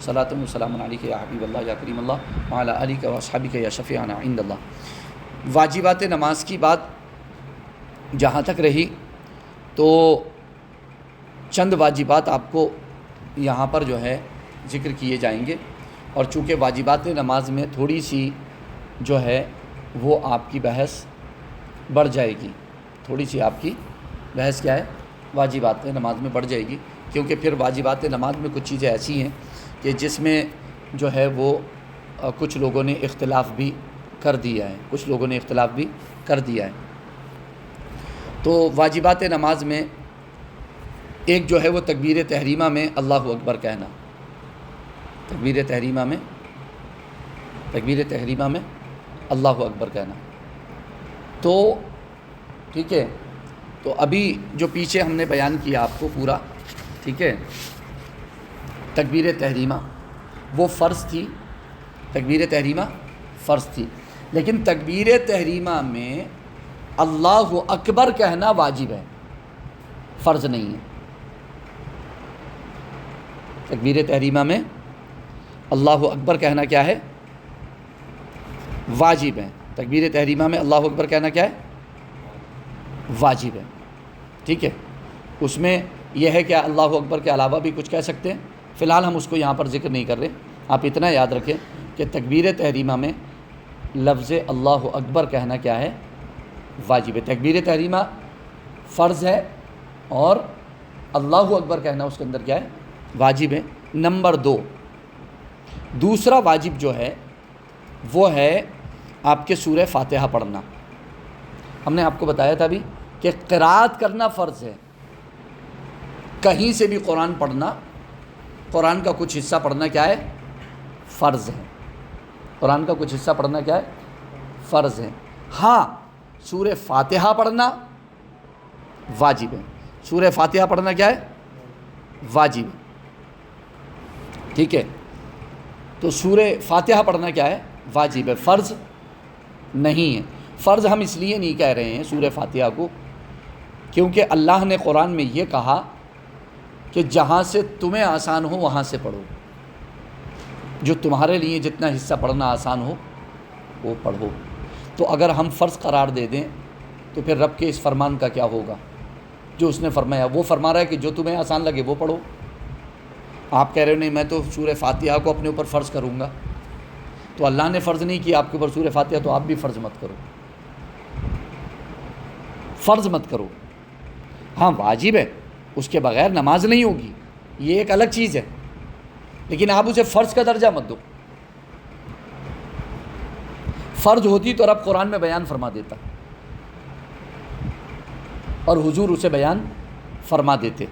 صلاۃ و سلام علیک یا حبیب اللہ یا کریم اللہ وعلی آلک و اصحابک یا شفیعنا عند اللہ۔ واجبات نماز کی بات جہاں تک رہی تو چند واجبات آپ کو یہاں پر جو ہے ذکر کیے جائیں گے، اور چونکہ واجبات نماز میں تھوڑی سی جو ہے وہ آپ کی بحث بڑھ جائے گی، تھوڑی سی آپ کی بحث کیا ہے واجبات نماز میں بڑھ جائے گی، کیونکہ پھر واجبات نماز میں کچھ چیزیں ایسی ہیں کہ جس میں جو ہے وہ کچھ لوگوں نے اختلاف بھی کر دیا ہے، تو واجبات نماز میں ایک جو ہے وہ تکبیر تحریمہ میں اللہ اکبر کہنا، تکبیر تحریمہ میں اللہ اکبر کہنا، تو ٹھیک ہے، تو ابھی جو پیچھے ہم نے بیان کیا آپ کو پورا، ٹھیک ہے، تکبیر تحریمہ وہ فرض تھی، لیکن تکبیر تحریمہ میں اللہ اکبر کہنا واجب ہے، فرض نہیں ہے۔ تکبیر تحریمہ میں اللہ اکبر کہنا کیا ہے؟ واجب ہے۔ تکبیر تحریمہ میں اللہ اکبر کہنا کیا ہے؟ واجب ہے، ٹھیک ہے۔ اس میں یہ ہے کہ اللہ اکبر کے علاوہ بھی کچھ کہہ سکتے ہیں، فی الحال ہم اس کو یہاں پر ذکر نہیں کر رہے۔ آپ اتنا یاد رکھیں کہ تکبیر تحریمہ میں لفظ اللہ اکبر کہنا کیا ہے؟ واجب ہے۔ تکبیر تحریمہ فرض ہے اور اللہ اکبر کہنا اس کے اندر کیا ہے؟ واجب ہے۔ نمبر 2، دوسرا واجب جو ہے وہ ہے آپ کے سورہ فاتحہ پڑھنا۔ ہم نے آپ کو بتایا تھا ابھی کہ قرات کرنا فرض ہے، کہیں سے بھی قرآن پڑھنا، قرآن کا کچھ حصہ پڑھنا کیا ہے؟ فرض ہے۔ قرآن کا کچھ حصہ پڑھنا کیا ہے؟ فرض ہے۔ ہاں، سورہ فاتحہ پڑھنا واجب ہے۔ سورہ فاتحہ پڑھنا کیا ہے؟ واجب ہے، ٹھیک ہے۔ تو سورہ فاتحہ پڑھنا کیا ہے؟ واجب ہے، فرض نہیں ہے۔ فرض ہم اس لیے نہیں کہہ رہے ہیں سورہ فاتحہ کو، کیونکہ اللہ نے قرآن میں یہ کہا کہ جہاں سے تمہیں آسان ہو وہاں سے پڑھو، جو تمہارے لیے جتنا حصہ پڑھنا آسان ہو وہ پڑھو۔ تو اگر ہم فرض قرار دے دیں تو پھر رب کے اس فرمان کا کیا ہوگا؟ جو اس نے فرمایا، وہ فرما رہا ہے کہ جو تمہیں آسان لگے وہ پڑھو۔ آپ کہہ رہے ہو نہیں میں تو سورہ فاتحہ کو اپنے اوپر فرض کروں گا، تو اللہ نے فرض نہیں کیا آپ کے اوپر سورہ فاتحہ، تو آپ بھی فرض مت کرو۔ ہاں واجب ہے، اس کے بغیر نماز نہیں ہوگی، یہ ایک الگ چیز ہے، لیکن آپ اسے فرض کا درجہ مت دو۔ فرض ہوتی تو رب قرآن میں بیان فرما دیتا اور حضور اسے بیان فرما دیتے۔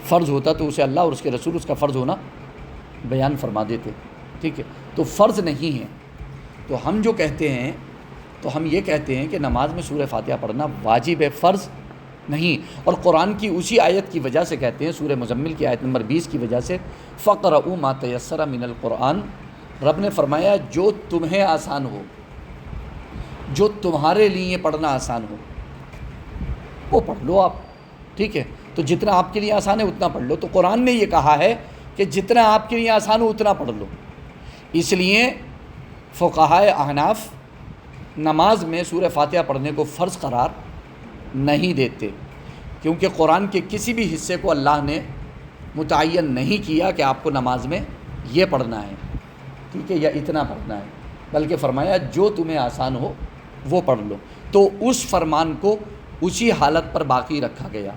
فرض ہوتا تو اسے اللہ اور اس کے رسول اس کا فرض ہونا بیان فرما دیتے، ٹھیک ہے۔ تو فرض نہیں ہے، تو ہم جو کہتے ہیں تو ہم یہ کہتے ہیں کہ نماز میں سورہ فاتحہ پڑھنا واجب ہے، فرض نہیں۔ اور قرآن کی اسی آیت کی وجہ سے کہتے ہیں، سورہ مزمل کی آیت نمبر 20 کی وجہ سے، فَقْرَؤُوا مَا تَيَسَّرَ مِنَ الْقُرْآنِ، رب نے فرمایا جو تمہیں آسان ہو، جو تمہارے لیے پڑھنا آسان ہو وہ پڑھ لو آپ، ٹھیک ہے۔ تو جتنا آپ کے لیے آسان ہے اتنا پڑھ لو۔ تو قرآن نے یہ کہا ہے کہ جتنا آپ کے لیے آسان ہو اتنا پڑھ لو۔ اس لیے فقہائے احناف نماز میں سورہ فاتحہ پڑھنے کو فرض قرار نہیں دیتے، کیونکہ قرآن کے کسی بھی حصے کو اللہ نے متعین نہیں کیا کہ آپ کو نماز میں یہ پڑھنا ہے، ٹھیک ہے، یا اتنا پڑھنا ہے، بلکہ فرمایا جو تمہیں آسان ہو وہ پڑھ لو۔ تو اس فرمان کو اسی حالت پر باقی رکھا گیا،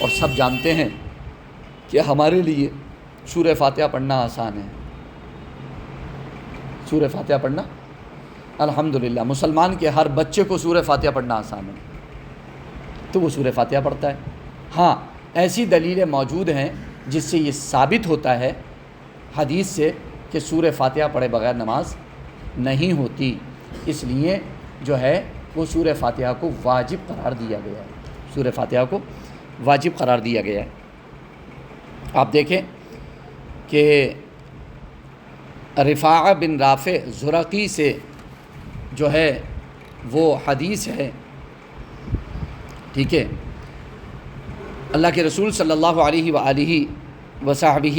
اور سب جانتے ہیں کہ ہمارے لیے سورہ فاتحہ پڑھنا آسان ہے۔ سورہ فاتحہ پڑھنا الحمدللہ مسلمان کے ہر بچے کو سورہ فاتحہ پڑھنا آسان ہے، تو وہ سورہ فاتحہ پڑھتا ہے۔ ہاں، ایسی دلیلیں موجود ہیں جس سے یہ ثابت ہوتا ہے حدیث سے کہ سورہ فاتحہ پڑھے بغیر نماز نہیں ہوتی، اس لیے جو ہے وہ سورہ فاتحہ کو واجب قرار دیا گیا ہے۔ سورہ فاتحہ کو واجب قرار دیا گیا ہے۔ آپ دیکھیں کہ رفاعہ بن رافع زرقی سے جو ہے وہ حدیث ہے، ٹھیک ہے، اللہ کے رسول صلی اللہ علیہ وآلہ وصحبہ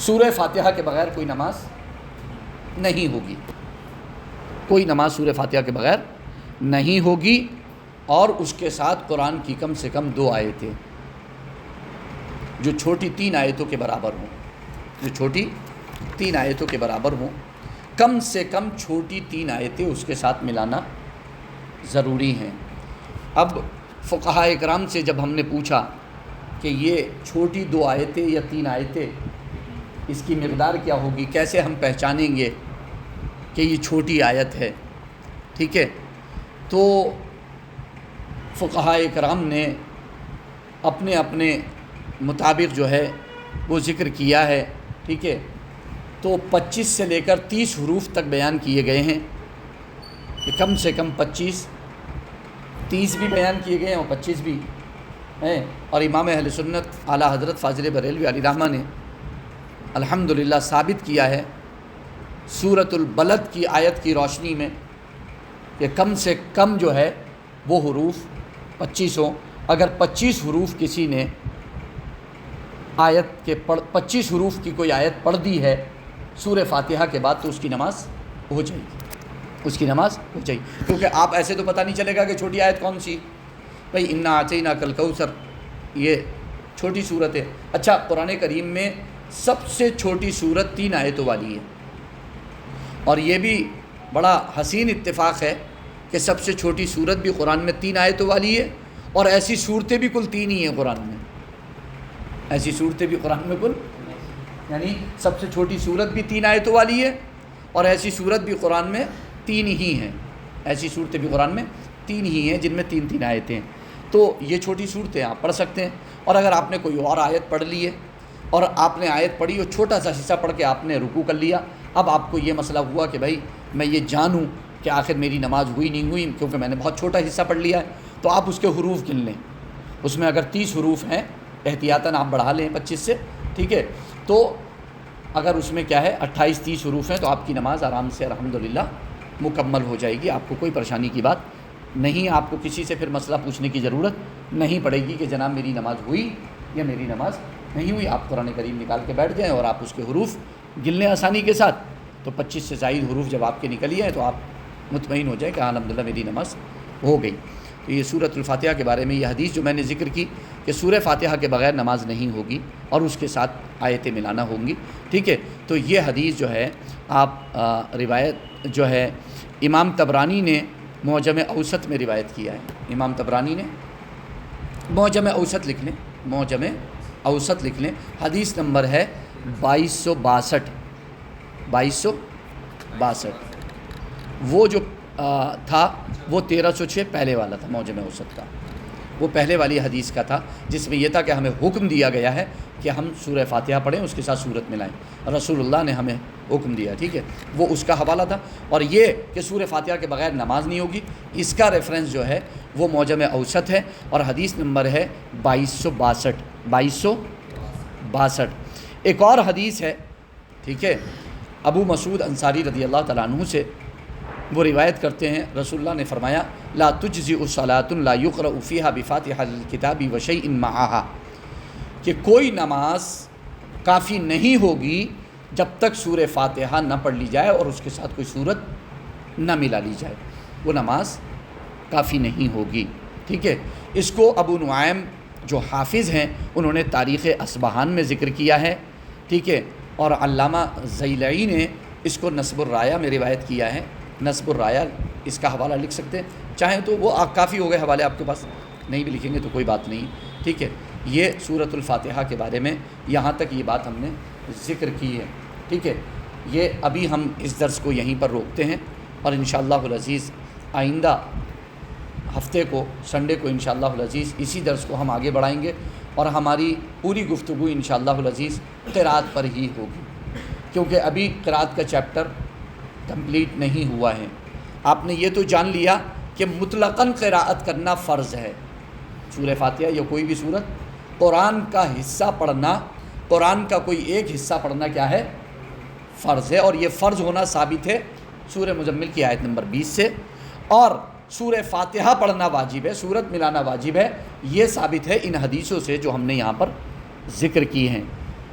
سورہ فاتحہ کے بغیر کوئی نماز نہیں ہوگی، کوئی نماز سورہ فاتحہ کے بغیر نہیں ہوگی، اور اس کے ساتھ قرآن کی کم سے کم 2 آیتیں جو چھوٹی 3 آیتوں کے برابر ہوں، جو چھوٹی 3 آیتوں کے برابر ہوں، کم سے کم چھوٹی 3 آیتیں اس کے ساتھ ملانا ضروری ہیں۔ اب فقہاء کرام سے جب ہم نے پوچھا کہ یہ چھوٹی 2 آیتیں یا 3 آیتیں، اس کی مقدار کیا ہوگی، کیسے ہم پہچانیں گے کہ یہ چھوٹی آیت ہے، ٹھیک ہے، تو فقہاء کرام نے اپنے اپنے مطابق جو ہے وہ ذکر کیا ہے، ٹھیک ہے، تو 25 سے لے کر 30 حروف تک بیان کیے گئے ہیں، کہ کم سے کم 25، 30 بھی بیان کیے گئے ہیں اور 25 بھی ہیں، اور امام اہل سنت اعلیٰ حضرت فاضل بریلوی علیہ رحمہ نے الحمدللہ ثابت کیا ہے سورۃ البلد کی آیت کی روشنی میں کہ کم سے کم جو ہے وہ حروف 25 ہوں۔ اگر 25 حروف کسی نے آیت کے 25 حروف کی کوئی آیت پڑھ دی ہے سورہ فاتحہ کے بعد، تو اس کی نماز ہو جائے گی، اس کی نماز ہو جائے گی، کیونکہ آپ ایسے تو پتہ نہیں چلے گا کہ چھوٹی آیت کون سی، بھئی انا اعطیناک الکوثر یہ چھوٹی صورت ہے۔ اچھا، قرآن کریم میں سب سے چھوٹی صورت 3 آیتوں والی ہے، اور یہ بھی بڑا حسین اتفاق ہے کہ سب سے چھوٹی صورت بھی قرآن میں 3 آیتوں والی ہے، اور ایسی صورتیں بھی کل 3 ہی ہیں قرآن میں، ایسی صورتیں بھی قرآن میں کل، یعنی سب سے چھوٹی صورت بھی 3 آیتوں والی ہے، اور ایسی صورت بھی قرآن میں 3 ہی ہیں، ایسی صورتیں بھی قرآن میں 3 ہی ہیں جن میں 3 آیتیں ہیں۔ تو یہ چھوٹی صورتیں آپ پڑھ سکتے ہیں، اور اگر آپ نے کوئی اور آیت پڑھ لی ہے اور آپ نے آیت پڑھی اور چھوٹا سا حصہ پڑھ کے آپ نے رکوع کر لیا، اب آپ کو یہ مسئلہ ہوا کہ بھائی میں یہ جانوں کہ آخر میری نماز ہوئی نہیں ہوئی کیونکہ میں نے بہت چھوٹا حصہ پڑھ لیا ہے، تو آپ اس کے حروف گن لیں، اس میں اگر 30 حروف ہیں احتیاطاً آپ بڑھا لیں 25 سے، ٹھیک ہے، تو اگر اس میں کیا ہے 28-30 حروف ہیں تو آپ کی نماز آرام سے الحمدللہ مکمل ہو جائے گی، آپ کو کوئی پریشانی کی بات نہیں، آپ کو کسی سے پھر مسئلہ پوچھنے کی ضرورت نہیں پڑے گی کہ جناب میری نماز ہوئی یا میری نماز نہیں ہوئی۔ آپ قرآن کریم نکال کے بیٹھ جائیں اور آپ اس کے حروف گن لیں آسانی کے ساتھ، تو 25 سے زائد حروف جب آپ کے نکل ہیں تو آپ مطمئن ہو جائیں کہ الحمدللہ میری نماز ہو گئی۔ تو یہ سورۃ الفاتحہ کے بارے میں یہ حدیث جو میں نے ذکر کی کہ سورہ فاتحہ کے بغیر نماز نہیں ہوگی اور اس کے ساتھ آیتیں ملانا ہوں گی، ٹھیک ہے، تو یہ حدیث جو ہے آپ روایت جو ہے امام طبرانی نے معجم اوسط میں روایت کیا ہے، امام طبرانی نے معجم اوسط لکھ لیں، معجم اوسط لکھ لیں، حدیث نمبر ہے 2262، 2262، وہ جو تھا وہ 1306 پہلے والا تھا، معجم اوسط کا وہ پہلے والی حدیث کا تھا، جس میں یہ تھا کہ ہمیں حکم دیا گیا ہے کہ ہم سورہ فاتحہ پڑھیں اس کے ساتھ سورت ملائیں، رسول اللہ نے ہمیں حکم دیا، ٹھیک ہے، وہ اس کا حوالہ تھا۔ اور یہ کہ سورہ فاتحہ کے بغیر نماز نہیں ہوگی، اس کا ریفرنس جو ہے وہ معجم اوسط ہے، اور حدیث نمبر ہے 2262، 2262۔ ایک اور حدیث ہے، ٹھیک ہے، ابو مسعود انصاری رضی اللہ تعالیٰ عنہ سے وہ روایت کرتے ہیں، رسول اللہ نے فرمایا لا تجزئ صلاۃ لا یقرأ فیہا بفاتحۃ الکتاب وشیء معہا، کہ کوئی نماز کافی نہیں ہوگی جب تک سورہ فاتحہ نہ پڑھ لی جائے اور اس کے ساتھ کوئی سورت نہ ملا لی جائے، وہ نماز کافی نہیں ہوگی، ٹھیک ہے۔ اس کو ابو نعیم جو حافظ ہیں انہوں نے تاریخ اصبہان میں ذکر کیا ہے، ٹھیک ہے، اور علامہ زیلعی نے اس کو نصب الرایہ میں روایت کیا ہے، نصب الرایہ اس کا حوالہ لکھ سکتے ہیں، چاہیں تو وہ کافی ہو گئے حوالے، آپ کے پاس نہیں بھی لکھیں گے تو کوئی بات نہیں، ٹھیک ہے۔ یہ سورۃ الفاتحہ کے بارے میں یہاں تک یہ بات ہم نے ذکر کی ہے، ٹھیک ہے۔ یہ ابھی ہم اس درس کو یہیں پر روکتے ہیں، اور انشاءاللہ العزیز آئندہ ہفتے کو سنڈے کو انشاءاللہ العزیز اسی درس کو ہم آگے بڑھائیں گے، اور ہماری پوری گفتگو انشاءاللہ العزیز قرات پر ہی ہوگی، کیونکہ ابھی قرات کا چیپٹر کمپلیٹ نہیں ہوا ہے۔ آپ نے یہ تو جان لیا کہ مطلقاً قراءت کرنا فرض ہے، سورہ فاتحہ یا کوئی بھی سورت قرآن کا حصہ پڑھنا، قرآن کا کوئی ایک حصہ پڑھنا کیا ہے، فرض ہے، اور یہ فرض ہونا ثابت ہے سورہ مزمل کی آیت نمبر 20 سے، اور سورہ فاتحہ پڑھنا واجب ہے، سورت ملانا واجب ہے، یہ ثابت ہے ان حدیثوں سے جو ہم نے یہاں پر ذکر کی ہیں۔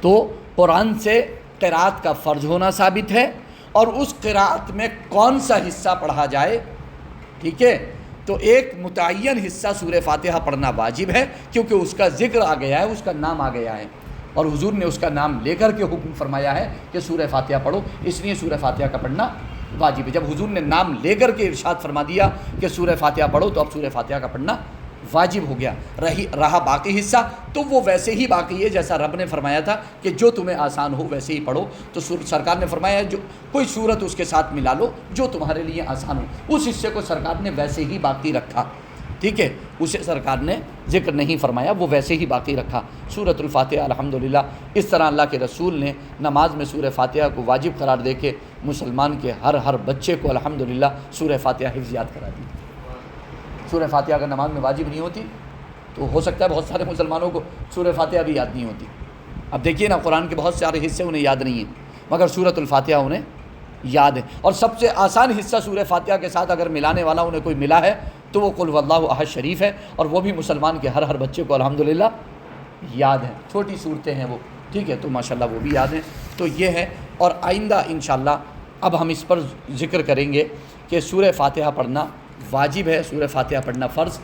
تو قرآن سے قرأت کا فرض ہونا ثابت ہے، اور اس قرأت میں کون سا حصہ پڑھا جائے، ٹھیک ہے، تو ایک متعین حصہ سورہ فاتحہ پڑھنا واجب ہے، کیونکہ اس کا ذکر آ گیا ہے، اس کا نام آ گیا ہے، اور حضور نے اس کا نام لے کر کے حکم فرمایا ہے کہ سورہ فاتحہ پڑھو، اس لیے سورہ فاتحہ کا پڑھنا واجب ہے۔ جب حضور نے نام لے کر کے ارشاد فرما دیا کہ سورہ فاتحہ پڑھو، تو اب سورہ فاتحہ کا پڑھنا واجب ہو گیا۔ رہا باقی حصہ تو وہ ویسے ہی باقی ہے جیسا رب نے فرمایا تھا کہ جو تمہیں آسان ہو ویسے ہی پڑھو، تو سرکار نے فرمایا جو کوئی صورت اس کے ساتھ ملا لو جو تمہارے لیے آسان ہو، اس حصے کو سرکار نے ویسے ہی باقی رکھا، ٹھیک ہے، اسے سرکار نے ذکر نہیں فرمایا، وہ ویسے ہی باقی رکھا سورۃ الفاتحہ الحمدللہ۔ اس طرح اللہ کے رسول نے نماز میں سورہ فاتحہ کو واجب قرار دے کے مسلمان کے ہر بچے کو الحمدللہ سورہ فاتحہ حفظ یاد کرا دی۔ سورہ فاتحہ اگر نماز میں واجب نہیں ہوتی تو ہو سکتا ہے بہت سارے مسلمانوں کو سورہ فاتحہ بھی یاد نہیں ہوتی۔ اب دیکھیے نا، قرآن کے بہت سارے حصے انہیں یاد نہیں ہیں، مگر سورۃ الفاتحہ انہیں یاد ہے، اور سب سے آسان حصہ سورہ فاتحہ کے ساتھ اگر ملانے والا انہیں کوئی ملا ہے تو وہ قل واللہ احد شریف ہے، اور وہ بھی مسلمان کے ہر بچے کو الحمدللہ یاد ہے۔ چھوٹی صورتیں ہیں وہ، ٹھیک ہے، تو ماشاءاللہ وہ بھی یاد ہیں۔ تو یہ ہے، اور آئندہ انشاءاللہ اب ہم اس پر ذکر کریں گے کہ سورہ فاتحہ پڑھنا واجب ہے، سورہ فاتحہ پڑھنا فرض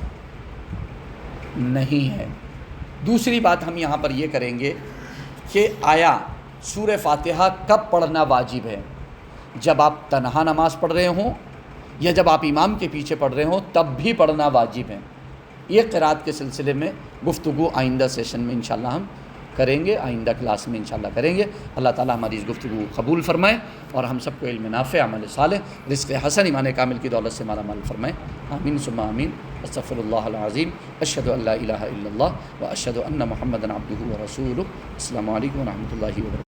نہیں ہے۔ دوسری بات ہم یہاں پر یہ کریں گے کہ آیا سورہ فاتحہ کب پڑھنا واجب ہے؟ جب آپ تنہا نماز پڑھ رہے ہوں یا جب آپ امام کے پیچھے پڑھ رہے ہوں تب بھی پڑھنا واجب ہے۔ یہ قرأت کے سلسلے میں گفتگو آئندہ سیشن میں انشاءاللہ ہم کریں گے، آئندہ کلاس میں انشاءاللہ کریں گے۔ اللہ تعالیٰ ہماری اس گفتگو قبول فرمائے اور ہم سب کو علم نافع، عمل صالح، رزق حسن، ایمان کامل کی دولت سے مالا مال فرمائے، آمین ثم آمین۔ استغفر اللہ العظیم، اشہد ان لا الہ الا اللہ و اشہد ان محمدا عبدہ و رسولہ۔ السلام علیکم و رحمۃ اللہ وبرکاتہ۔